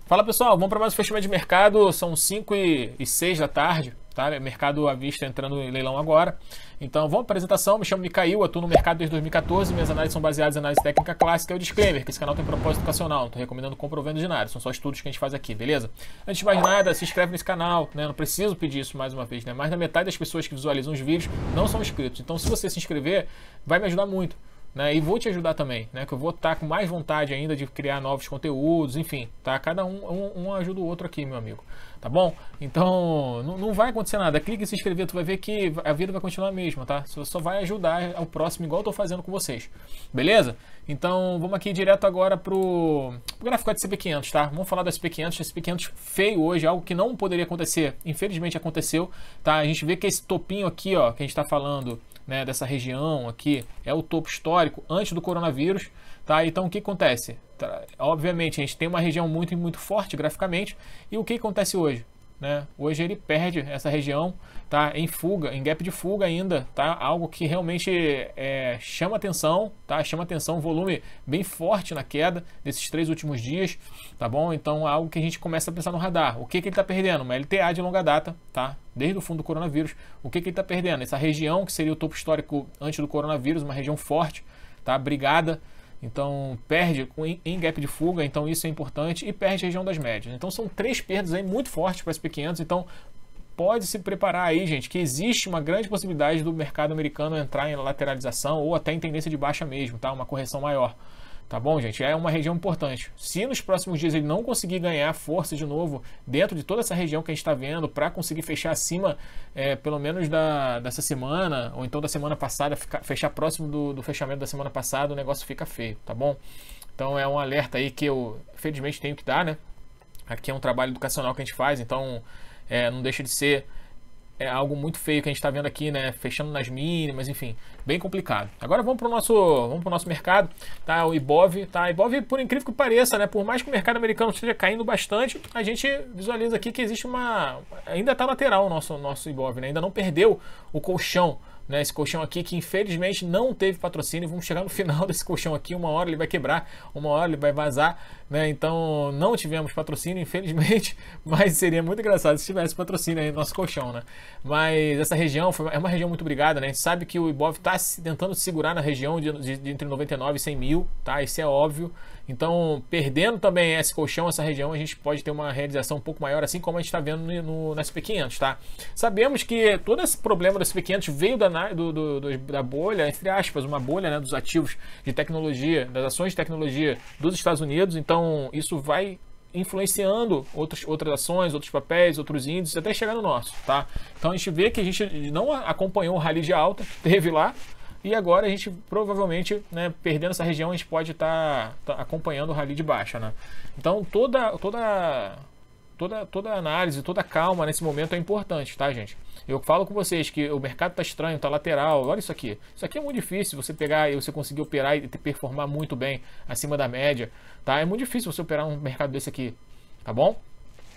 Fala pessoal, vamos para mais um fechamento de mercado, são 5h06 da tarde, tá? Mercado à vista entrando em leilão agora. Então vamos para a apresentação, me chamo Micael, atuo no mercado desde 2014, minhas análises são baseadas em análise técnica clássica e o disclaimer, que esse canal tem propósito educacional, não estou recomendando compra ou venda de nada, são só estudos que a gente faz aqui, beleza? Antes de mais nada, se inscreve nesse canal, né? Não preciso pedir isso mais uma vez, né? Mais da metade das pessoas que visualizam os vídeos não são inscritos, então se você se inscrever, vai me ajudar muito. Né, e vou te ajudar também, né, que eu vou estar com mais vontade ainda de criar novos conteúdos, enfim, tá? Cada um ajuda o outro aqui, meu amigo, tá bom? Então, não vai acontecer nada, clique em se inscrever, tu vai ver que a vida vai continuar a mesma, tá? Você só vai ajudar ao próximo, igual eu tô fazendo com vocês, beleza? Então, vamos aqui direto agora pro gráfico de SP500, tá? Vamos falar do SP500, SP500 feio hoje, algo que não poderia acontecer, infelizmente aconteceu, tá? A gente vê que esse topinho aqui, ó, que a gente tá falando, né, dessa região aqui, é o topo histórico antes do coronavírus, tá? Então o que acontece? Obviamente a gente tem uma região muito forte graficamente, e o que acontece hoje? Né? Hoje ele perde essa região, tá? Em fuga, em gap de fuga ainda, tá? Algo que realmente chama atenção, tá? Chama atenção, volume bem forte na queda desses 3 últimos dias, tá bom? Então é algo que a gente começa a pensar no radar. O que ele está perdendo? Uma LTA de longa data, tá? Desde o fundo do coronavírus, o que ele está perdendo? Essa região que seria o topo histórico antes do coronavírus, uma região forte, tá? Brigada. Então perde em gap de fuga, então isso é importante, e perde a região das médias. Então são 3 perdas aí muito fortes para o SP500, então pode se preparar aí, gente, que existe uma grande possibilidade do mercado americano entrar em lateralização ou até em tendência de baixa mesmo, tá? Uma correção maior. Tá bom, gente? É uma região importante. Se nos próximos dias ele não conseguir ganhar força de novo dentro de toda essa região que a gente está vendo, para conseguir fechar acima, pelo menos dessa semana, ou então da semana passada, fechar próximo do fechamento da semana passada, o negócio fica feio, tá bom? Então é um alerta aí que eu, infelizmente, tenho que dar, né? Aqui é um trabalho educacional que a gente faz, então não deixa de ser algo muito feio que a gente está vendo aqui, né? Fechando nas mínimas, enfim, bem complicado. Agora vamos para o nosso mercado, tá? O Ibov, tá? Ibov, por incrível que pareça, né? Por mais que o mercado americano esteja caindo bastante, a gente visualiza aqui que existe ainda está lateral o nosso Ibov, né? Ainda não perdeu o colchão, né? Esse colchão aqui que infelizmente não teve patrocínio. Vamos chegar no final desse colchão aqui, uma hora ele vai quebrar, uma hora ele vai vazar, né? Então não tivemos patrocínio, infelizmente, mas seria muito engraçado se tivesse patrocínio aí no nosso colchão, né? Mas essa região é uma região muito brigada, né? A gente sabe que o Ibov está tentando segurar na região de entre 99 e 100 mil, tá? Isso é óbvio. Então, perdendo também esse colchão, essa região, a gente pode ter uma realização um pouco maior, assim como a gente está vendo no SP500, tá? Sabemos que todo esse problema do SP500 veio da bolha, entre aspas, uma bolha, né, dos ativos de tecnologia, das ações de tecnologia dos Estados Unidos. Então, isso vai influenciando outras ações, outros papéis, outros índices, até chegar no nosso, tá? Então, a gente vê que a gente não acompanhou o rally de alta, teve lá, e agora a gente provavelmente, né, perdendo essa região, a gente pode estar acompanhando o rally de baixa, né? Então toda análise, toda calma nesse momento é importante, tá, gente? Eu falo com vocês que o mercado tá estranho, tá lateral. Olha isso aqui. Isso aqui é muito difícil você pegar e você conseguir operar e performar muito bem acima da média, tá? É muito difícil você operar um mercado desse aqui, tá bom?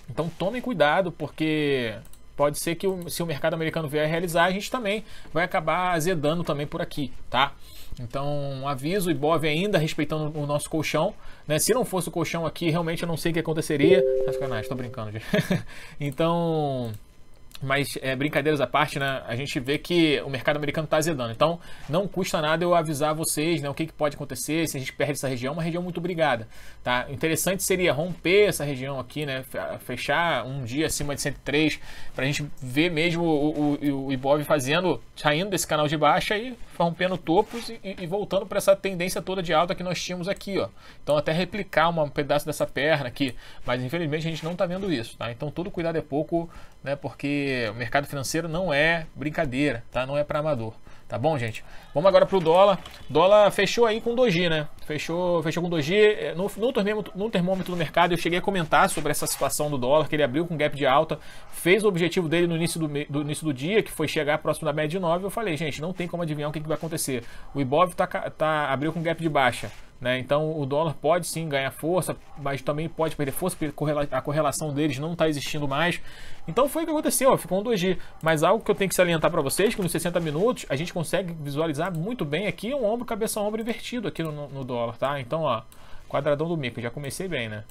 Então tomem cuidado, porque pode ser que se o mercado americano vier a realizar, a gente também vai acabar azedando também por aqui, tá? Então, um aviso, o Ibov ainda respeitando o nosso colchão, né? Se não fosse o colchão aqui, realmente eu não sei o que aconteceria. Sacanagem, tô brincando, gente. Então, mas brincadeiras à parte, né? A gente vê que o mercado americano está azedando. Então, não custa nada eu avisar vocês, né? O que pode acontecer se a gente perde essa região. Uma região muito brigada, tá? Interessante seria romper essa região aqui, né? Fechar um dia acima de 103, para a gente ver mesmo o Ibov saindo desse canal de baixa e rompendo topos e voltando para essa tendência toda de alta que nós tínhamos aqui, ó. Então, até replicar um pedaço dessa perna aqui. Mas, infelizmente, a gente não está vendo isso, tá? Então, todo cuidado é pouco, né? Porque o mercado financeiro não é brincadeira, tá? Não é para amador, tá bom, gente? Vamos agora para o dólar. Dólar fechou aí com doji, né? Fechou com doji. No termômetro do mercado eu cheguei a comentar sobre essa situação do dólar, que ele abriu com gap de alta, fez o objetivo dele no início do dia, que foi chegar próximo da média de 9. Eu falei, gente, não tem como adivinhar o que vai acontecer. O Ibov abriu com gap de baixa, né? Então o dólar pode sim ganhar força, mas também pode perder força, porque a correlação deles não está existindo mais. Então foi o que aconteceu, ó, ficou um doji. Mas algo que eu tenho que salientar para vocês, que nos 60 minutos a gente consegue visualizar muito bem aqui um ombro, cabeça, ombro invertido aqui no dólar, tá? Então, ó, quadradão do mico, já comecei bem, né?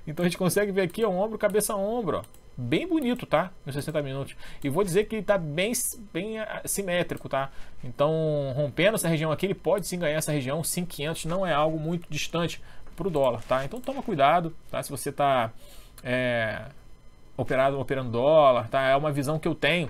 Então a gente consegue ver aqui, ó, ombro, cabeça, ombro, ó. Bem bonito, tá? Nos 60 minutos. E vou dizer que ele tá bem simétrico, tá? Então, rompendo essa região aqui, ele pode sim ganhar essa região. 5.500 não é algo muito distante pro dólar, tá? Então toma cuidado, tá? Se você tá operando dólar, tá? É uma visão que eu tenho.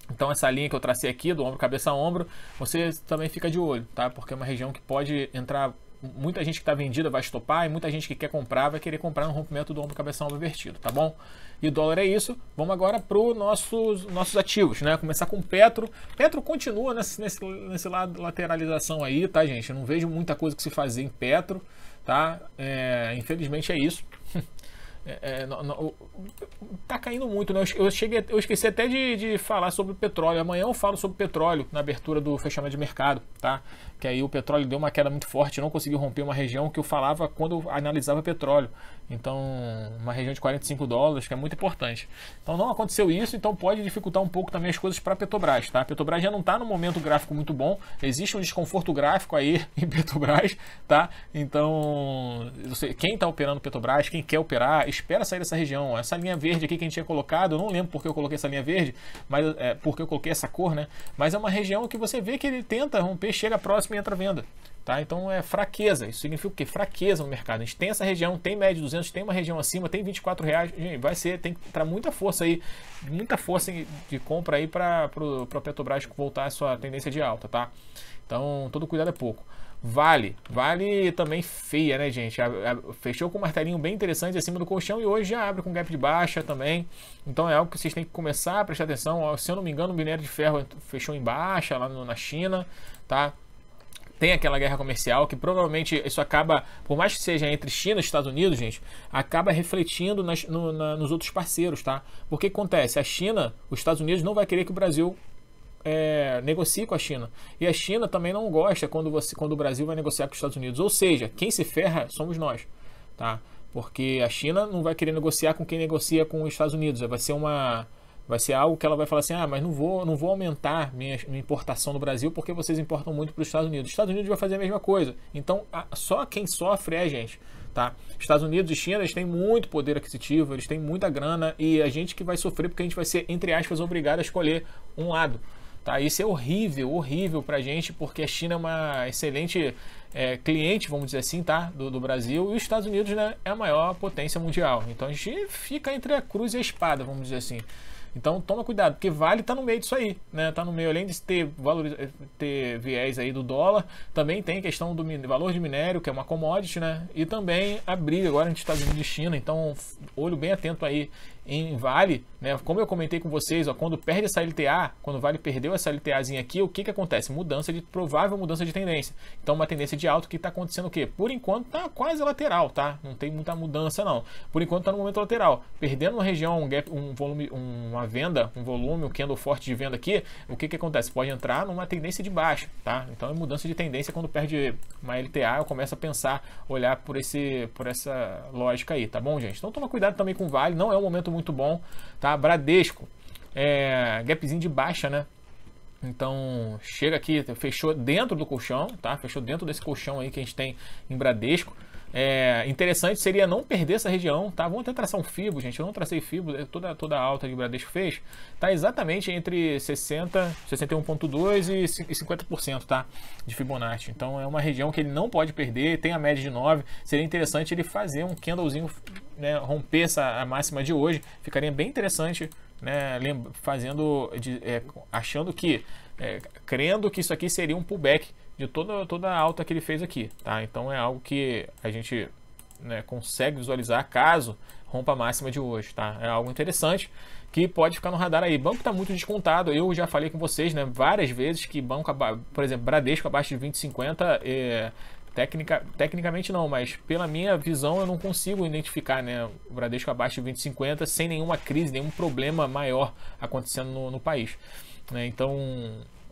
Então essa linha que eu tracei aqui, do ombro, cabeça, ombro, você também fica de olho, tá? Porque é uma região que pode entrar... Muita gente que está vendida vai estopar e muita gente que quer comprar vai querer comprar no rompimento do ombro, cabeça, ombro invertido, tá bom? E o dólar é isso. Vamos agora para os nossos ativos, né? Começar com o Petro. Petro continua nesse lado lateralização aí, tá, gente? Eu não vejo muita coisa que se fazer em Petro, tá? Infelizmente é isso. Tá caindo muito, né? Eu esqueci até de falar sobre o petróleo. Amanhã eu falo sobre o petróleo na abertura do fechamento de mercado, tá? Que aí o petróleo deu uma queda muito forte, não conseguiu romper uma região que eu falava quando eu analisava petróleo. Então, uma região de 45 dólares, que é muito importante. Então não aconteceu isso, então pode dificultar um pouco também as coisas para a Petrobras, tá? A Petrobras já não está num momento gráfico muito bom, existe um desconforto gráfico aí em Petrobras, tá? Então, quem está operando Petrobras, quem quer operar, espera sair dessa região. Essa linha verde aqui que a gente tinha colocado, eu não lembro porque eu coloquei essa linha verde, mas porque eu coloquei essa cor, né? Mas é uma região que você vê que ele tenta romper, chega próximo e entra à venda. Tá? Então é fraqueza, isso significa o quê? Fraqueza no mercado. A gente tem essa região, tem média de 200, tem uma região acima, tem 24 reais. Gente, tem que entrar muita força aí, muita força de compra aí para a Petrobras voltar a sua tendência de alta, tá? Então todo cuidado é pouco. Vale também feia, né, gente? Fechou com um martelinho bem interessante acima do colchão e hoje já abre com gap de baixa também. Então é algo que vocês têm que começar a prestar atenção. Se eu não me engano, o minério de ferro fechou em baixa lá na China, tá? Tem aquela guerra comercial que provavelmente isso acaba, por mais que seja entre China e Estados Unidos, gente, acaba refletindo nos outros parceiros, tá? Porque acontece, a China, os Estados Unidos não vai querer que o Brasil negocie com a China. E a China também não gosta quando o Brasil vai negociar com os Estados Unidos. Ou seja, quem se ferra somos nós, tá? Porque a China não vai querer negociar com quem negocia com os Estados Unidos. Vai ser algo que ela vai falar assim, mas não vou aumentar minha importação no Brasil porque vocês importam muito para os Estados Unidos. Os Estados Unidos vai fazer a mesma coisa. Então, só quem sofre é a gente, tá? Estados Unidos e China, eles têm muito poder aquisitivo, eles têm muita grana e a gente que vai sofrer porque a gente vai ser, entre aspas, obrigado a escolher um lado, tá? Isso é horrível pra gente porque a China é uma excelente cliente, vamos dizer assim, tá? Do Brasil, e os Estados Unidos, né, é a maior potência mundial. Então, a gente fica entre a cruz e a espada, vamos dizer assim. Então toma cuidado, porque Vale está no meio disso aí, né? Tá no meio, além de ter viés aí do dólar, também tem questão do valor de minério, que é uma commodity, né? E também a briga agora entre Estados Unidos e China, então olho bem atento aí em Vale, né? Como eu comentei com vocês, ó, quando perde essa LTA, quando Vale perdeu essa LTAzinha aqui, o que acontece? Provável mudança de tendência. Então uma tendência de alta que está acontecendo o quê? Por enquanto tá quase lateral, tá? Não tem muita mudança não. Por enquanto tá no momento lateral. Perdendo uma região, um gap, um volume, uma venda, um volume, um candle forte de venda aqui, o que acontece? Pode entrar numa tendência de baixa, tá? Então é mudança de tendência quando perde uma LTA, eu começo a pensar, olhar por essa lógica aí, tá bom, gente? Então toma cuidado também com Vale, não é um momento muito bom, tá? Bradesco, gapzinho de baixa, né? Então chega aqui, fechou dentro do colchão, tá? Fechou dentro desse colchão aí que a gente tem em Bradesco. Interessante seria não perder essa região, tá? Vamos até traçar um FIBO, gente. Eu não tracei FIBO, toda a alta que o Bradesco fez tá exatamente entre 60, 61,2 e 50%, tá? De Fibonacci. Então é uma região que ele não pode perder, tem a média de 9. Seria interessante ele fazer um candlezinho, né, romper a máxima de hoje. Ficaria bem interessante, né, achando que, crendo que isso aqui seria um pullback de toda a alta que ele fez aqui, tá? Então é algo que a gente, né, consegue visualizar caso rompa a máxima de hoje, tá? É algo interessante que pode ficar no radar aí. Banco está muito descontado, eu já falei com vocês, né, várias vezes que banco, por exemplo, Bradesco abaixo de 20,50, tecnicamente não, mas pela minha visão eu não consigo identificar, né, o Bradesco abaixo de 20,50 sem nenhuma crise, nenhum problema maior acontecendo no país, né? Então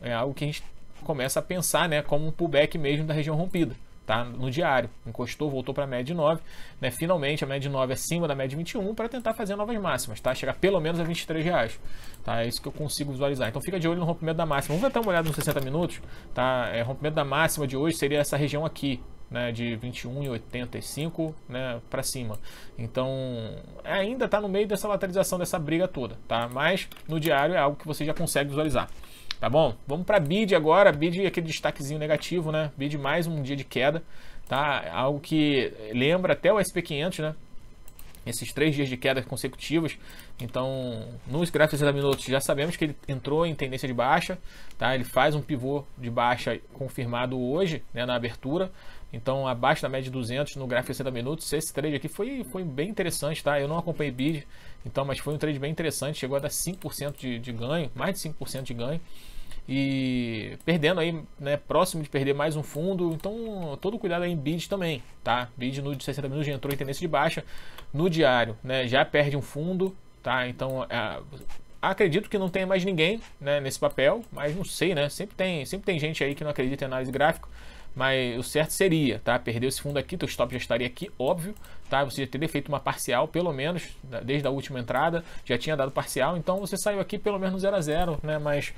é algo que a gente começa a pensar, né, como um pullback mesmo da região rompida, tá? No diário, encostou, voltou para a média de 9, né? Finalmente a média de 9 acima da média de 21 para tentar fazer novas máximas, tá? Chegar pelo menos a R$23, tá? É isso que eu consigo visualizar. Então fica de olho no rompimento da máxima. Vamos dar uma olhada nos 60 minutos, tá? Rompimento da máxima de hoje seria essa região aqui, né, de 21,85, né, para cima. Então ainda está no meio dessa lateralização, dessa briga toda, tá? Mas no diário é algo que você já consegue visualizar, tá bom? Vamos para BID agora. BID, aquele destaquezinho negativo, né? BID mais um dia de queda, tá? Algo que lembra até o SP500, né? Esses 3 dias de queda consecutivos. Então, nos gráficos de 60 minutos já sabemos que ele entrou em tendência de baixa, tá? Ele faz um pivô de baixa confirmado hoje, né, na abertura. Então, abaixo da média de 200 no gráfico de 60 minutos. Esse trade aqui foi bem interessante, tá? Eu não acompanhei BID, então, mas foi um trade bem interessante. Chegou a dar 5% de ganho, mais de 5% de ganho. E perdendo aí, né, próximo de perder mais um fundo. Então, todo cuidado aí em BID também, tá? BID no de 60 minutos já entrou em tendência de baixa. No diário, né, já perde um fundo, tá? Então, acredito que não tenha mais ninguém, né, nesse papel, mas não sei, né? Sempre tem gente aí que não acredita em análise gráfica. Mas o certo seria, tá? Perdeu esse fundo aqui, teu stop já estaria aqui, óbvio, tá? Você já teria feito uma parcial, pelo menos, desde a última entrada, já tinha dado parcial, então você saiu aqui pelo menos no 0 a 0, né? Mas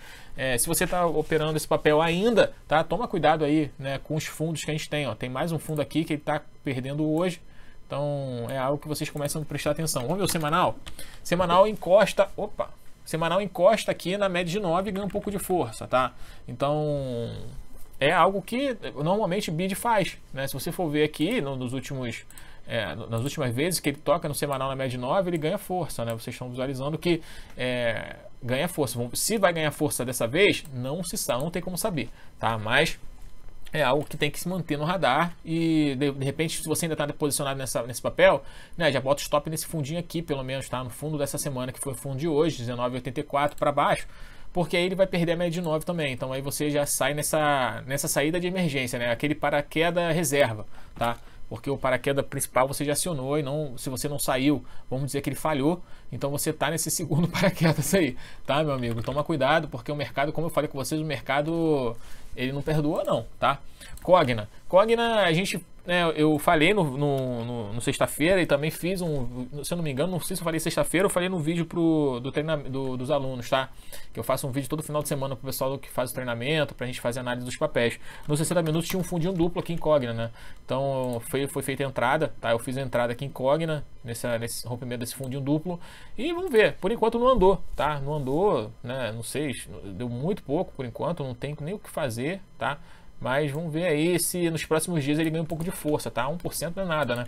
se você está operando esse papel ainda, tá? Toma cuidado aí, né, com os fundos que a gente tem, ó. Tem mais um fundo aqui que ele está perdendo hoje, então é algo que vocês começam a prestar atenção. Vamos ver o semanal? Semanal encosta, semanal encosta aqui na média de 9 e ganha um pouco de força, tá? Então é algo que normalmente BID faz, né? Se você for ver aqui nas últimas vezes que ele toca no semanal na média de 9, ele ganha força, né? Vocês estão visualizando que ganha força. Se vai ganhar força dessa vez, não se sabe, não tem como saber, tá? Mas é algo que tem que se manter no radar e de repente, se você ainda está posicionado nesse papel, né, já bota o stop nesse fundinho aqui, pelo menos, tá? No fundo dessa semana, que foi o fundo de hoje, 19,84 para baixo, porque aí ele vai perder a média de 9 também. Então aí você já sai nessa saída de emergência, né? Aquele paraquedas reserva, tá? Porque o paraquedas principal você já acionou e não, se você não saiu, vamos dizer que ele falhou, então você tá nesse segundo paraquedas aí, tá, meu amigo? Toma cuidado, porque o mercado, como eu falei com vocês, o mercado ele não perdoa não, tá? Cogna, a gente, né, eu falei no sexta-feira e também fiz se eu não me engano, não sei se eu falei sexta-feira, eu falei no vídeo dos alunos, tá? Que eu faço um vídeo todo final de semana pro pessoal que faz o treinamento, pra gente fazer análise dos papéis. Nos 60 minutos tinha um fundinho duplo aqui em Cogna, né? Então foi feita a entrada, tá? Eu fiz a entrada aqui em Cogna, nesse rompimento desse fundinho duplo, e vamos ver, por enquanto não andou, tá? Não andou, né? Não sei, deu muito pouco por enquanto, não tem nem o que fazer, tá? Mas vamos ver aí se nos próximos dias ele ganha um pouco de força, tá? 1% não é nada, né?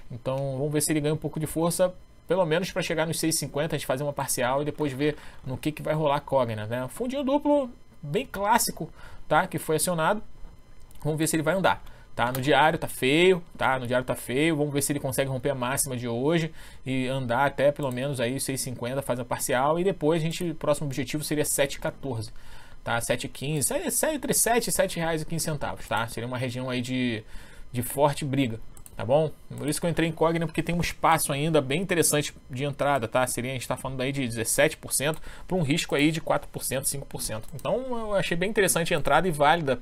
Então vamos ver se ele ganha um pouco de força, pelo menos para chegar nos 6,50, a gente fazer uma parcial e depois ver no que vai rolar a Cogna, né? Fundinho duplo bem clássico, tá? Que foi acionado. Vamos ver se ele vai andar. Tá, no diário tá feio, tá? No diário tá feio. Vamos ver se ele consegue romper a máxima de hoje e andar até pelo menos aí 6,50, faz a parcial e depois o próximo objetivo seria 7,14. Tá, 7,15, entre 7 e 7 reais e 15 centavos, tá? Seria uma região aí de forte briga, tá bom? Por isso que eu entrei em Cogna, porque tem um espaço ainda bem interessante de entrada, tá? A gente está falando aí de 17% para um risco aí de 4%, 5%. Então eu achei bem interessante a entrada e válida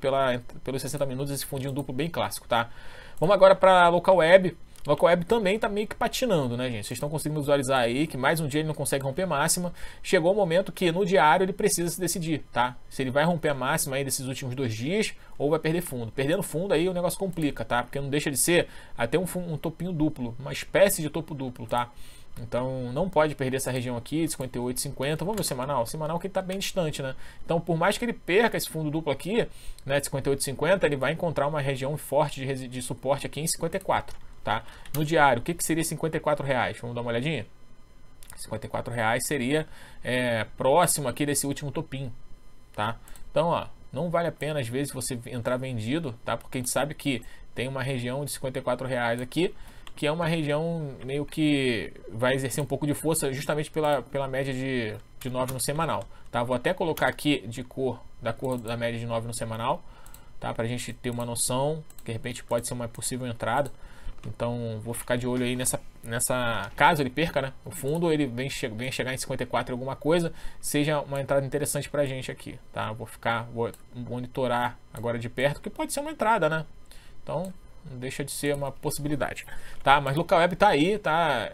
pelos 60 minutos, esse fundinho duplo bem clássico, tá? Vamos agora para Local Web. Local Web também está meio que patinando, né, gente? Vocês estão conseguindo visualizar aí que mais um dia ele não consegue romper máxima. Chegou o momento que no diário ele precisa se decidir, tá? Se ele vai romper a máxima aí desses últimos 2 dias ou vai perder fundo. Perdendo fundo aí o negócio complica, tá? Porque não deixa de ser até um topinho duplo, uma espécie de topo duplo, tá? Então não pode perder essa região aqui de 58,50. Vamos ver o semanal? O semanal que está bem distante, né? Então por mais que ele perca esse fundo duplo aqui, né, de 58,50, ele vai encontrar uma região forte de suporte aqui em 54. Tá? No diário, o que seria R$54? Vamos dar uma olhadinha? R$54 seria próximo aqui desse último topinho, tá? Então, ó, não vale a pena às vezes você entrar vendido, tá? Porque a gente sabe que tem uma região de R$54 aqui, que é uma região meio que vai exercer um pouco de força justamente pela média de 9 no semanal, tá? Vou até colocar aqui da cor da média de 9 no semanal, tá? Pra gente ter uma noção, que de repente pode ser uma possível entrada. Então vou ficar de olho aí nessa caso ele perca, né, o fundo, ele vem chegar em 54 alguma coisa, seja uma entrada interessante pra gente aqui, tá? Vou monitorar agora de perto, que pode ser uma entrada, né? Então não deixa de ser uma possibilidade, tá? Mas Local Web tá aí, tá?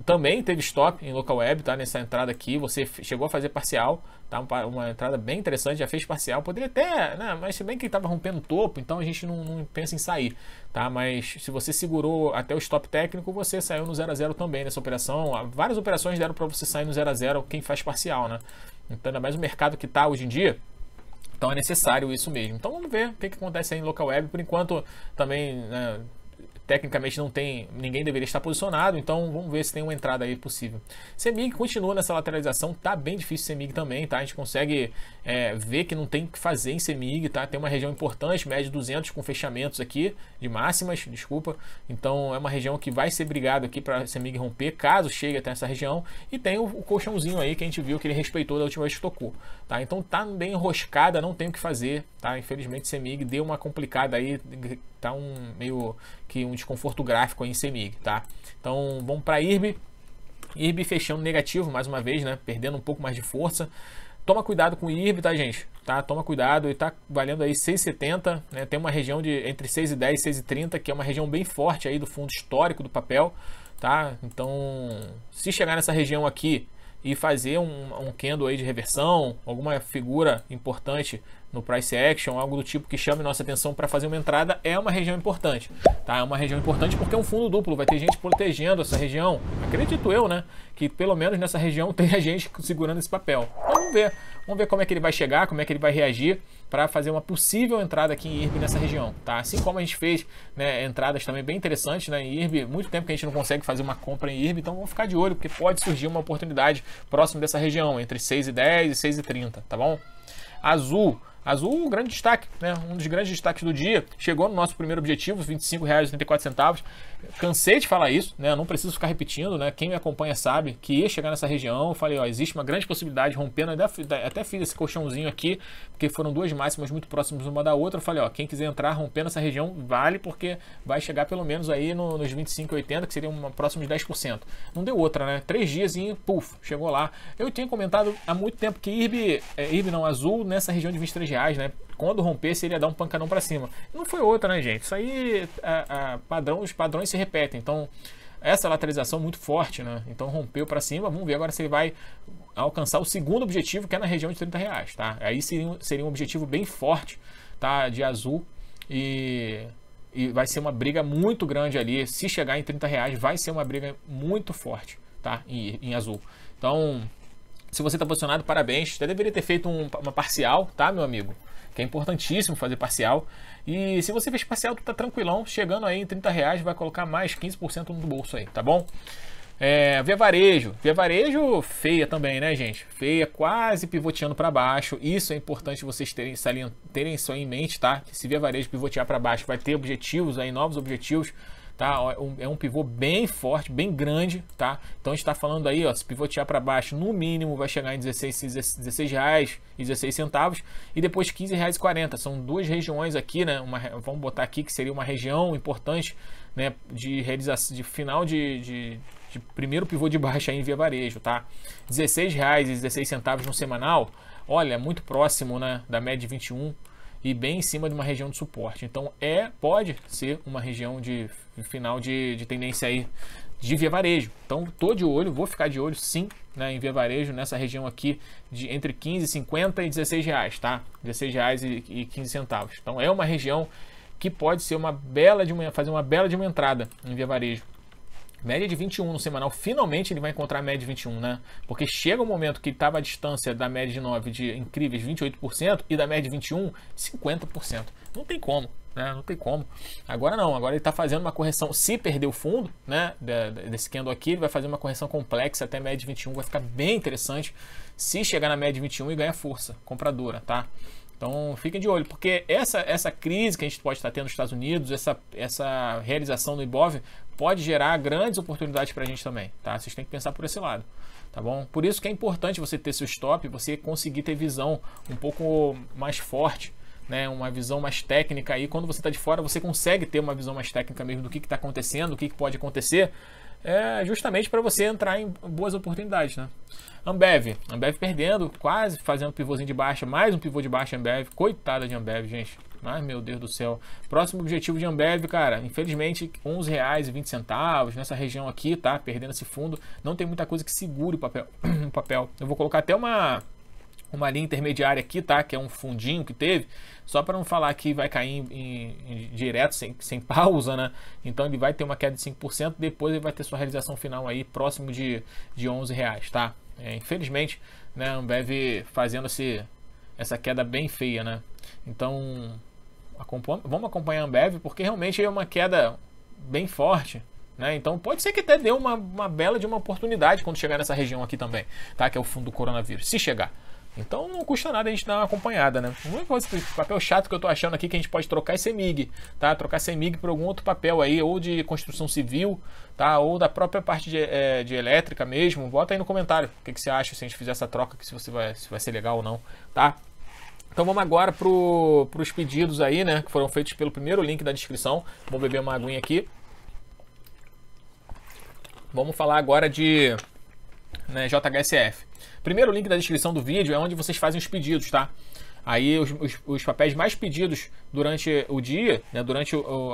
também teve stop em local web, tá? Nessa entrada aqui, você chegou a fazer parcial, tá? Uma entrada bem interessante, já fez parcial, poderia até, né? Mas se bem que estava rompendo o topo, então a gente não pensa em sair, tá? Mas se você segurou até o stop técnico, você saiu no 0 a 0 também nessa operação. Várias operações deram para você sair no 0 a 0 quem faz parcial, né? Então, ainda mais o mercado que tá hoje em dia. Então é necessário isso mesmo. Então vamos ver o que acontece aí em local web. Por enquanto também, né, tecnicamente não tem, ninguém deveria estar posicionado, então vamos ver se tem uma entrada aí possível. CEMIG continua nessa lateralização, tá bem difícil CEMIG também, tá? A gente consegue ver que não tem o que fazer em CEMIG, tá? Tem uma região importante, média de 200 com fechamentos aqui, de máximas, desculpa. Então é uma região que vai ser brigado aqui para CEMIG romper, caso chegue até essa região. E tem o colchãozinho aí que a gente viu que ele respeitou da última vez que tocou, tá? Então tá bem enroscada, não tem o que fazer, tá? Infelizmente CEMIG deu uma complicada aí, tá meio que um desconforto gráfico aí em CEMIG, tá? Então vamos para IRB. IRB fechando negativo mais uma vez, né? Perdendo um pouco mais de força. Toma cuidado com o IRB, tá, gente? Tá? Toma cuidado, ele tá valendo aí 6,70, né? Tem uma região de entre 6,10 e 6,30, que é uma região bem forte aí do fundo histórico do papel, tá? Então, se chegar nessa região aqui e fazer um candle aí de reversão, alguma figura importante no price action, algo do tipo que chame nossa atenção para fazer uma entrada, é uma região importante, tá? É uma região importante porque é um fundo duplo, vai ter gente protegendo essa região, acredito eu, né? Que pelo menos nessa região tem a gente segurando esse papel. Então, vamos ver como é que ele vai chegar, como é que ele vai reagir para fazer uma possível entrada aqui em IRB nessa região, tá? Assim como a gente fez, né, entradas também bem interessantes, né, em IRB, muito tempo que a gente não consegue fazer uma compra em IRB, então vamos ficar de olho, porque pode surgir uma oportunidade próximo dessa região, entre 6,10 e 6,30, tá bom? Azul, grande destaque, né? Um dos grandes destaques do dia. Chegou no nosso primeiro objetivo, R$ 25,84. Cansei de falar isso, né? Não preciso ficar repetindo, né? Quem me acompanha sabe que ia chegar nessa região. Eu falei, ó, existe uma grande possibilidade rompendo. Até fiz esse colchãozinho aqui, porque foram duas máximas muito próximas uma da outra. Eu falei, ó, quem quiser entrar rompendo essa região, vale, porque vai chegar pelo menos aí nos 25,80, que seria próximo de 10%. Não deu outra, né? 3 dias e puf, chegou lá. Eu tinha comentado há muito tempo que Azul nessa região de R$ 23, né? Quando rompesse, ele ia dar um pancadão para cima. Não foi outra, né, gente? Isso aí, os padrões se repetem. Então, essa lateralização muito forte, né? Então, rompeu para cima. Vamos ver agora se ele vai alcançar o segundo objetivo, que é na região de R$ 30, tá? Aí seria um objetivo bem forte, tá? De Azul. E vai ser uma briga muito grande ali. Se chegar em R$ 30, vai ser uma briga muito forte, tá? Em Azul. Então, se você está posicionado, parabéns. Você deveria ter feito uma parcial, tá, meu amigo? Que é importantíssimo fazer parcial. E se você fez parcial, tu tá tranquilão. Chegando aí em R$ 30, vai colocar mais 15% no bolso aí, tá bom? Via Varejo feia também, né, gente? Feia, quase pivoteando para baixo. Isso é importante vocês terem isso aí em mente, tá? Que se Via Varejo pivotear para baixo, vai ter objetivos aí, novos objetivos. Tá? É um pivô bem forte, bem grande, tá? Então a gente está falando aí, ó, se pivotear para baixo, no mínimo vai chegar em R$16,16 e depois R$15,40. São duas regiões aqui, né? Vamos botar aqui que seria uma região importante, né? De realização, de final de primeiro pivô de baixa aí em Via Varejo, tá? R$16,16 no semanal, olha, muito próximo, né? Da média de 21. E bem em cima de uma região de suporte. Então pode ser uma região de final de tendência aí de Via Varejo. Então tô de olho, vou ficar de olho sim, né, em Via Varejo, nessa região aqui de entre R$15,50 e R$16, tá? R$16,15. Então é uma região que pode ser fazer uma bela de uma entrada em Via Varejo. Média de 21 no semanal, finalmente ele vai encontrar a média de 21, né? Porque chega um momento que estava a distância da média de 9 de incríveis 28% e da média de 21, 50%. Não tem como, né? Não tem como. Agora não, agora ele está fazendo uma correção. Se perder o fundo, né, desse candle aqui, ele vai fazer uma correção complexa até a média de 21, vai ficar bem interessante se chegar na média de 21 e ganhar força compradora, tá? Então fiquem de olho, porque essa crise que a gente pode estar tendo nos Estados Unidos, essa realização do Ibov, pode gerar grandes oportunidades para a gente também, tá? Vocês têm que pensar por esse lado, tá bom? Por isso que é importante você ter seu stop, você conseguir ter visão um pouco mais forte, né? Uma visão mais técnica aí. Quando você está de fora, você consegue ter uma visão mais técnica mesmo do que está acontecendo, o que pode acontecer, justamente para você entrar em boas oportunidades, né? Ambev perdendo, quase fazendo pivôzinho de baixa, mais um pivô de baixa Ambev, coitada de Ambev, gente, Ai, meu Deus do céu. Próximo objetivo de Ambev, cara, infelizmente R$ 11,20 nessa região aqui, tá? Perdendo esse fundo. Não tem muita coisa que segure o papel. Eu vou colocar até uma linha intermediária aqui, tá? Que é um fundinho que teve, só para não falar que vai cair direto, sem pausa, né? Então ele vai ter uma queda de 5%, depois ele vai ter sua realização final aí próximo de R$11, tá? Infelizmente, né, a Ambev fazendo essa queda bem feia, né? Então, vamos acompanhar a Ambev, porque realmente é uma queda bem forte, né? Então pode ser que até dê uma bela de uma oportunidade quando chegar nessa região aqui também, tá? Que é o fundo do coronavírus, se chegar. Então não custa nada a gente dar uma acompanhada, né? Uma coisa, papel chato que eu tô achando aqui que a gente pode trocar é CEMIG, tá? Trocar CEMIG por algum outro papel aí, ou de construção civil, tá? Ou da própria parte de elétrica mesmo. Bota aí no comentário o que você acha se a gente fizer essa troca, que se vai ser legal ou não, tá? Então vamos agora pros pedidos aí, né? Que foram feitos pelo primeiro link da descrição. Vou beber uma aguinha aqui. Vamos falar agora de, né, JHSF. Primeiro link da descrição do vídeo é onde vocês fazem os pedidos, tá? Aí os papéis mais pedidos durante o dia, né,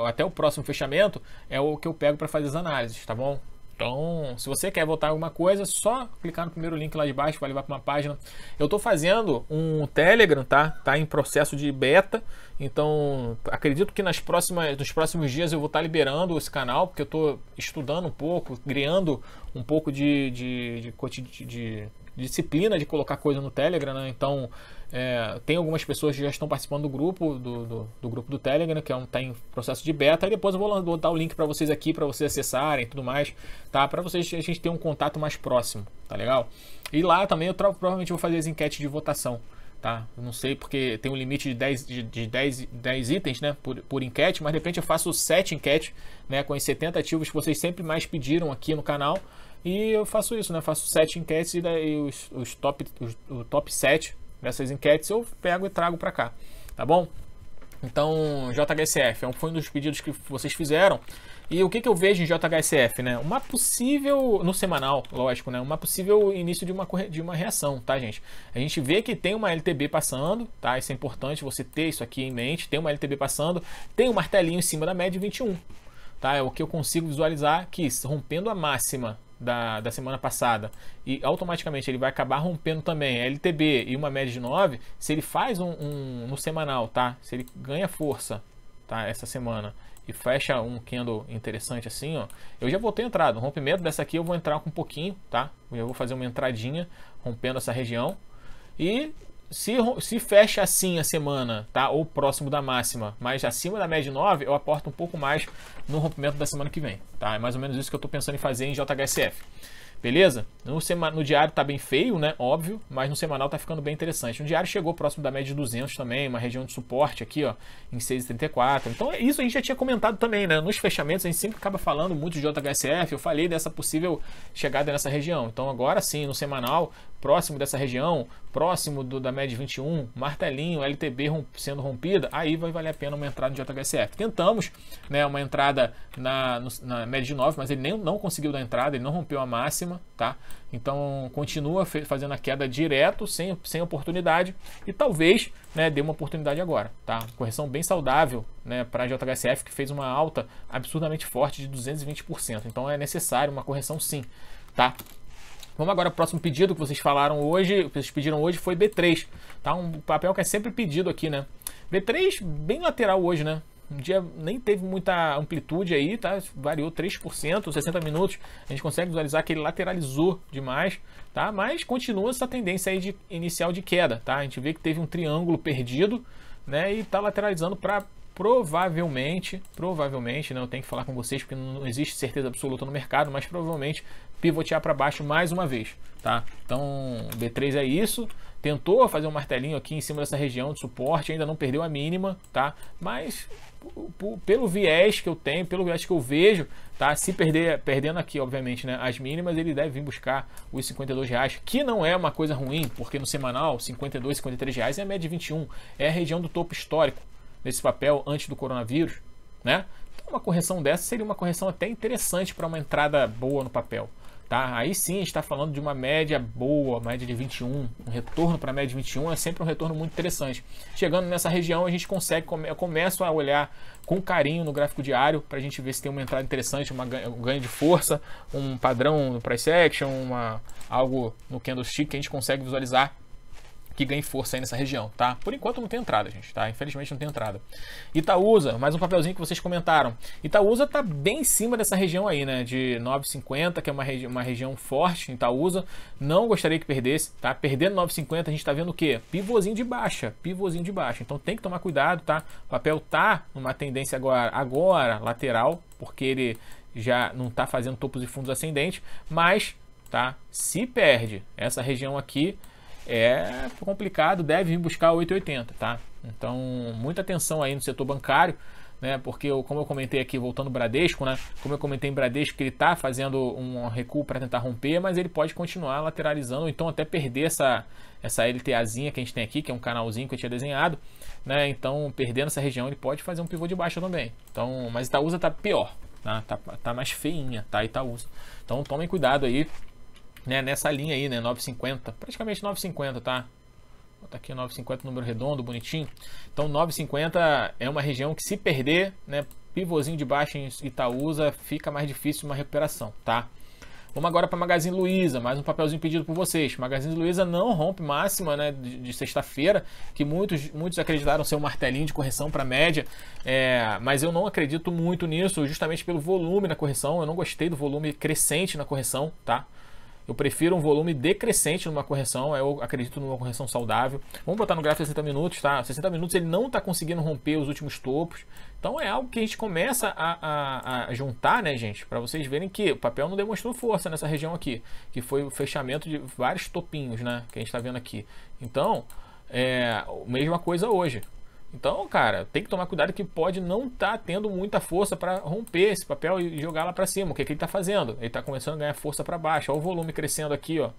até o próximo fechamento, é o que eu pego para fazer as análises, tá bom? Então, se você quer votar em alguma coisa, só clicar no primeiro link lá de baixo, vai levar para uma página. Eu estou fazendo um Telegram, tá? Tá em processo de beta, então acredito que nos próximos dias eu vou estar liberando esse canal, porque eu estou estudando um pouco, criando um pouco de disciplina de colocar coisa no Telegram, né? Então, tem algumas pessoas que já estão participando do grupo do Telegram, né? Que tá em processo de beta, e depois eu vou botar o link para vocês aqui, para vocês acessarem e tudo mais, tá? Para a gente ter um contato mais próximo, tá legal? E lá também eu provavelmente vou fazer as enquetes de votação, tá? Eu não sei, porque tem um limite de 10 itens, né, por enquete, mas de repente eu faço 7 enquetes, né, com os 70 ativos que vocês sempre mais pediram aqui no canal, e eu faço isso, né, faço 7 enquetes e daí o top 7 dessas enquetes eu pego e trago para cá, tá bom? Então, JHSF foi um dos pedidos que vocês fizeram. E o que eu vejo em JHSF, né? Uma possível, no semanal, lógico, né? Uma possível início de uma reação, tá, gente? A gente vê que tem uma LTB passando, tá? Isso é importante você ter isso aqui em mente. Tem uma LTB passando, tem um martelinho em cima da média 21, tá? É o que eu consigo visualizar que, rompendo a máxima da semana passada, e automaticamente ele vai acabar rompendo também a LTB e uma média de 9, se ele faz no semanal, tá? Se ele ganha força, tá? Essa semana e fecha um candle interessante assim, ó, eu já vou ter entrado. O rompimento dessa aqui eu vou entrar com um pouquinho, tá? Eu vou fazer uma entradinha rompendo essa região, e se fecha assim a semana, tá? Ou próximo da máxima, mas acima da média de 9, eu aporto um pouco mais no rompimento da semana que vem, tá? É mais ou menos isso que eu tô pensando em fazer em JHSF. Beleza? No diário tá bem feio, né? Óbvio, mas no semanal tá ficando bem interessante. No diário chegou próximo da média de 200 também, uma região de suporte aqui, ó, em 6,34. Então isso a gente já tinha comentado também, né? Nos fechamentos a gente sempre acaba falando muito de JHSF, eu falei dessa possível chegada nessa região. Então agora sim, no semanal, próximo dessa região, próximo da média de 21, martelinho, LTB sendo rompida, aí vai valer a pena uma entrada de JHSF. Tentamos, né, uma entrada na média de 9, mas ele não conseguiu dar entrada, ele não rompeu a máxima, tá? Então continua fazendo a queda direto, sem oportunidade, e talvez, né, dê uma oportunidade agora, tá? Correção bem saudável, né, para a JHSF, que fez uma alta absurdamente forte de 220%. Então é necessário uma correção sim, tá? Vamos agora ao próximo pedido que vocês falaram hoje, que vocês pediram hoje, foi B3, tá? Um papel que é sempre pedido aqui, né? B3 bem lateral hoje, né? Um dia nem teve muita amplitude aí, tá? Variou 3%, 60 minutos. A gente consegue visualizar que ele lateralizou demais, tá? Mas continua essa tendência aí inicial de queda, tá? A gente vê que teve um triângulo perdido, né? E tá lateralizando para provavelmente, né? Eu tenho que falar com vocês porque não existe certeza absoluta no mercado, mas provavelmente pivotear para baixo mais uma vez, tá? Então, B3 é isso. Tentou fazer um martelinho aqui em cima dessa região de suporte, ainda não perdeu a mínima, tá? Mas pelo viés que eu tenho, pelo viés que eu vejo, tá? Se perdendo aqui, obviamente, né, as mínimas, ele deve vir buscar os R$52, que não é uma coisa ruim, porque no semanal, R$52, R$53 é a média de 21, é a região do topo histórico nesse papel antes do coronavírus, né? Então, uma correção dessa seria uma correção até interessante para uma entrada boa no papel, tá? Aí sim a gente está falando de uma média boa, média de 21, um retorno para a média de 21 é sempre um retorno muito interessante. Chegando nessa região a gente consegue, eu começo a olhar com carinho no gráfico diário para a gente ver se tem uma entrada interessante, um ganho de força, um padrão no price action, algo no candlestick que a gente consegue visualizar que ganhe força aí nessa região, tá? Por enquanto não tem entrada, gente, tá? Infelizmente não tem entrada. Itaúsa, mais um papelzinho que vocês comentaram. Itaúsa tá bem em cima dessa região aí, né? De 9,50, que é uma região forte. Itaúsa, não gostaria que perdesse, tá? Perdendo 9,50, a gente tá vendo o quê? Pivôzinho de baixa, pivôzinho de baixa. Então tem que tomar cuidado, tá? O papel tá numa tendência agora lateral, porque ele já não tá fazendo topos e fundos ascendentes, mas, tá? Se perde essa região aqui, é complicado, deve vir buscar 8,80, tá? Então, muita atenção aí no setor bancário, né? Porque, como eu comentei aqui, voltando ao Bradesco, né? Como eu comentei em Bradesco, que ele tá fazendo um recuo para tentar romper, mas ele pode continuar lateralizando, ou então até perder essa LTAzinha que a gente tem aqui, que é um canalzinho que eu tinha desenhado, né? Então, perdendo essa região, ele pode fazer um pivô de baixa também. Então, mas Itaúsa tá pior, tá? Tá mais feinha, tá? Itaúsa. Então, tomem cuidado aí, né, nessa linha aí, né, 9,50, praticamente 9,50, tá? Vou botar aqui 9,50, número redondo, bonitinho. Então 9,50 é uma região que, se perder, né, pivôzinho de baixo em Itaúsa, fica mais difícil uma recuperação, tá? Vamos agora para Magazine Luiza, mais um papelzinho pedido por vocês. Magazine Luiza não rompe máxima, né, de sexta-feira, que muitos acreditaram ser um martelinho de correção para média, mas eu não acredito muito nisso, justamente pelo volume na correção. Eu não gostei do volume crescente na correção, tá? Eu prefiro um volume decrescente numa correção, eu acredito numa correção saudável. Vamos botar no gráfico 60 minutos, tá? 60 minutos ele não está conseguindo romper os últimos topos. Então é algo que a gente começa a juntar, né, gente? Para vocês verem que o papel não demonstrou força nessa região aqui, que foi o fechamento de vários topinhos, né? Que a gente está vendo aqui. Então, mesma coisa hoje. Então, cara, tem que tomar cuidado que pode não estar tendo muita força para romper esse papel e jogar lá para cima. O que ele está fazendo? Ele está começando a ganhar força para baixo. Olha o volume crescendo aqui, ó. O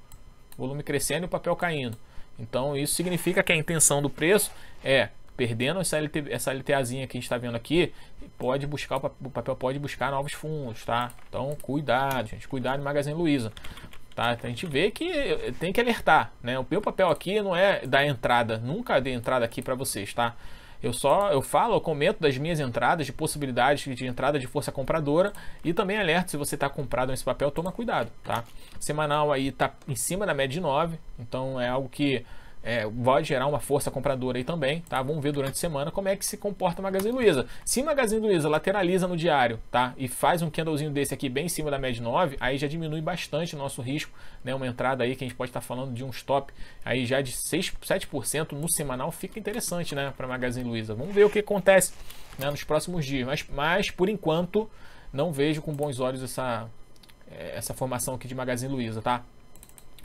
volume crescendo e o papel caindo. Então, isso significa que a intenção do preço é, perdendo essa LTAzinha que a gente está vendo aqui, o papel pode buscar novos fundos, tá? Então, cuidado, gente. Cuidado em Magazine Luiza. Tá? A gente vê que tem que alertar, né? O meu papel aqui não é dar entrada, nunca dei entrada aqui para vocês, tá? Eu comento das minhas entradas, de possibilidades de entrada de força compradora, e também alerto, se você está comprado nesse papel, toma cuidado, tá? Semanal aí tá em cima da média de 9, então é algo que vai gerar uma força compradora aí também, tá? Vamos ver durante a semana como é que se comporta a Magazine Luiza. Se a Magazine Luiza lateraliza no diário, tá? E faz um candlezinho desse aqui bem em cima da média de 9, aí já diminui bastante o nosso risco, né? Uma entrada aí que a gente pode estar falando de um stop aí já de 7% no semanal, fica interessante, né? Para Magazine Luiza. Vamos ver o que acontece, né, nos próximos dias, mas por enquanto não vejo com bons olhos essa formação aqui de Magazine Luiza, tá?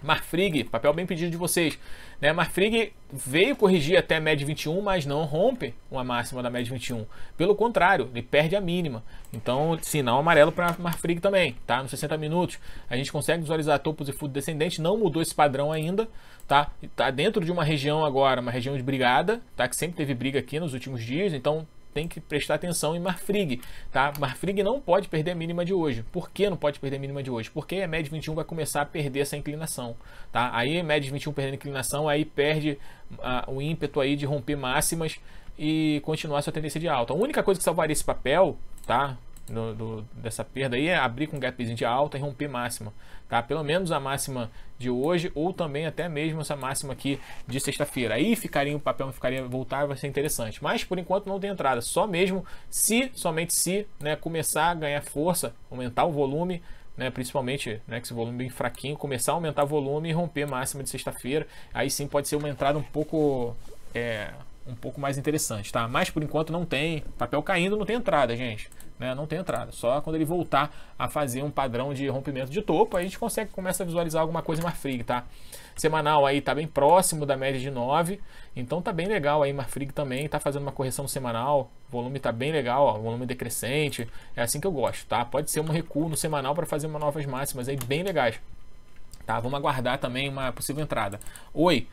Marfrig, papel bem pedido de vocês, né? Marfrig veio corrigir até a média 21, mas não rompe uma máxima da média 21. Pelo contrário, ele perde a mínima. Então, sinal amarelo para Marfrig também, tá? Nos 60 minutos, a gente consegue visualizar topos e fundo descendente, não mudou esse padrão ainda, tá? Tá dentro de uma região agora, uma região de brigada, tá? Que sempre teve briga aqui nos últimos dias, então tem que prestar atenção em Marfrig, tá? Marfrig não pode perder a mínima de hoje. Por que não pode perder a mínima de hoje? Porque a média 21 vai começar a perder essa inclinação, tá? Aí a média 21 perdendo a inclinação, aí perde o ímpeto aí de romper máximas e continuar sua tendência de alta. A única coisa que salvaria esse papel, tá? Dessa perda aí é abrir com um gapzinho de alta e romper máxima, tá? Pelo menos a máxima de hoje, ou também até mesmo essa máxima aqui de sexta-feira. Aí o papel voltar, vai ser interessante. Mas por enquanto não tem entrada, só mesmo somente se, né, começar a ganhar força, aumentar o volume, né, principalmente, né, que esse volume bem fraquinho, começar a aumentar o volume e romper máxima de sexta-feira. Aí sim pode ser uma entrada um pouco mais interessante, tá? Mas por enquanto não tem, papel caindo, não tem entrada, gente, né? Não tem entrada, só quando ele voltar a fazer um padrão de rompimento de topo, aí a gente começa a visualizar alguma coisa em Marfrig, tá? Semanal aí tá bem próximo da média de 9, então tá bem legal aí. Marfrig também tá fazendo uma correção semanal, o volume tá bem legal, ó, volume decrescente, é assim que eu gosto, tá? Pode ser um recuo no semanal para fazer uma novas máximas aí bem legais. Tá, vamos aguardar também uma possível entrada. Oi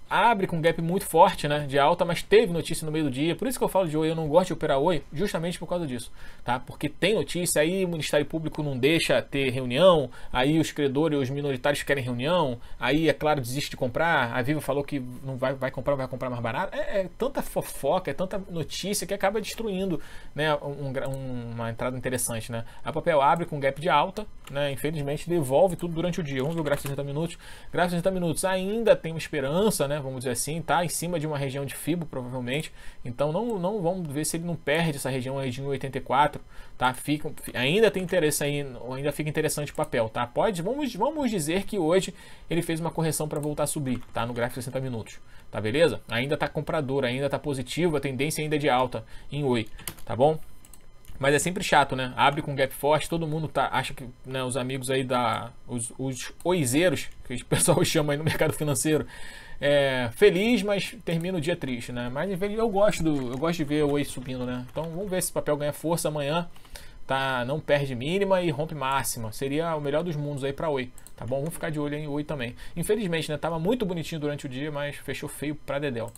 abre com gap muito forte, né, de alta, mas teve notícia no meio do dia. Por isso que eu falo de Oi, eu não gosto de operar Oi, justamente por causa disso, tá? Porque tem notícia, aí o Ministério Público não deixa ter reunião, aí os credores, os minoritários querem reunião, aí é claro desiste de comprar, a Vivo falou que não vai comprar mais barato. É tanta fofoca, é tanta notícia que acaba destruindo, né, uma entrada interessante, né? A Papel abre com gap de alta, né? Infelizmente devolve tudo durante o dia. Vamos ver o gráfico de 60 minutos. Gráfico de 60 minutos ainda tem uma esperança, né? Vamos dizer assim, tá em cima de uma região de FIBO, provavelmente. Então não vamos ver se ele não perde essa região aí de 1,84, tá? Ainda tem interesse aí, ainda fica interessante o papel, tá? Vamos dizer que hoje ele fez uma correção para voltar a subir, tá? No gráfico de 60 minutos, tá beleza? Ainda tá comprador, ainda tá positivo, a tendência ainda é de alta em Oi, tá bom? Mas é sempre chato, né? Abre com gap forte, todo mundo acha que, né, os amigos aí os oizeiros, que o pessoal chama aí no mercado financeiro, feliz, mas termina o dia triste, né? Mas eu gosto de ver o Oi subindo, né? Então vamos ver se o papel ganha força amanhã, tá? Não perde mínima e rompe máxima. Seria o melhor dos mundos aí para Oi, tá bom? Vamos ficar de olho em Oi também. Infelizmente, né? Tava muito bonitinho durante o dia, mas fechou feio pra dedéu.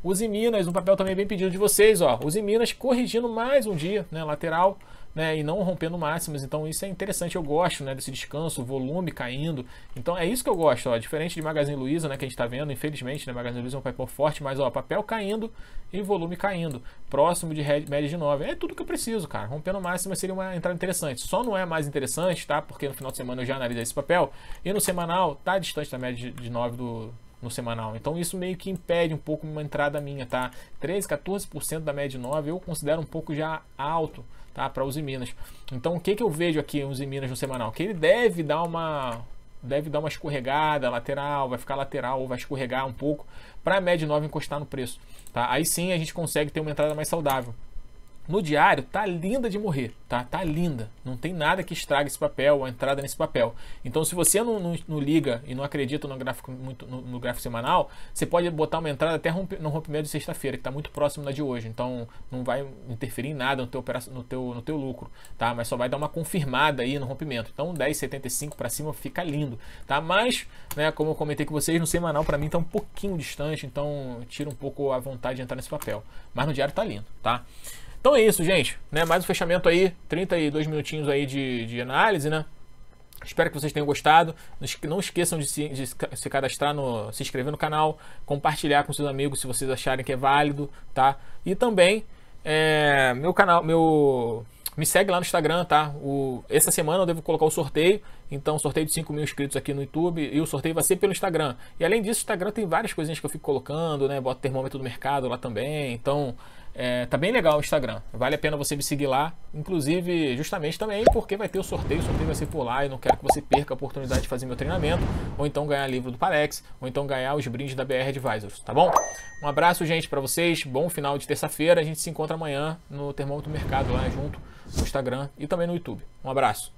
Uzi Minas, um papel também bem pedido de vocês, ó. Uzi Minas corrigindo mais um dia, né? Lateral, né? E não rompendo máximas. Então isso é interessante, eu gosto, né? Desse descanso, volume caindo. Então é isso que eu gosto, ó. Diferente de Magazine Luiza, né? Que a gente tá vendo, infelizmente, né? Magazine Luiza é um papel forte, mas ó, papel caindo e volume caindo. Próximo de média de 9. É tudo que eu preciso, cara. Rompendo máxima seria uma entrada interessante. Só não é mais interessante, tá? Porque no final de semana eu já analisei esse papel. E no semanal, tá distante da média de 9 no semanal. Então isso meio que impede um pouco uma entrada minha, tá? 13, 14% da média de 9 eu considero um pouco já alto, tá? Para Uzi Minas. Então o que eu vejo aqui Uzi Minas no semanal? Que ele deve dar uma escorregada lateral, vai ficar lateral ou vai escorregar um pouco para a média 9 encostar no preço, tá? Aí sim a gente consegue ter uma entrada mais saudável. No diário tá linda de morrer, tá? Tá linda. Não tem nada que estrague esse papel, a entrada nesse papel. Então se você não liga e não acredita no gráfico no gráfico semanal, você pode botar uma entrada até no rompimento de sexta-feira, que está muito próximo da de hoje. Então não vai interferir em nada no teu lucro, tá? Mas só vai dar uma confirmada aí no rompimento. Então 10,75 para cima fica lindo, tá? Mas, né, como eu comentei com vocês, no semanal para mim tá um pouquinho distante, então tira um pouco a vontade de entrar nesse papel. Mas no diário tá lindo, tá? Então é isso, gente, né? Mais um fechamento aí, 32 minutinhos aí de análise, né? Espero que vocês tenham gostado. Não esqueçam de se cadastrar, se inscrever no canal, compartilhar com seus amigos se vocês acharem que é válido, tá? E também me segue lá no Instagram, tá? Essa semana eu devo colocar o sorteio. Então, sorteio de 5 mil inscritos aqui no YouTube. E o sorteio vai ser pelo Instagram. E além disso, o Instagram tem várias coisinhas que eu fico colocando, né? Boto termômetro do mercado lá também. Então, tá bem legal o Instagram. Vale a pena você me seguir lá. Inclusive, justamente também porque vai ter o sorteio vai ser por lá. E não quero que você perca a oportunidade de fazer meu treinamento. Ou então ganhar livro do Palex. Ou então ganhar os brindes da BR Advisors, tá bom? Um abraço, gente, pra vocês. Bom final de terça-feira. A gente se encontra amanhã no Termômetro do Mercado lá junto no Instagram e também no YouTube. Um abraço.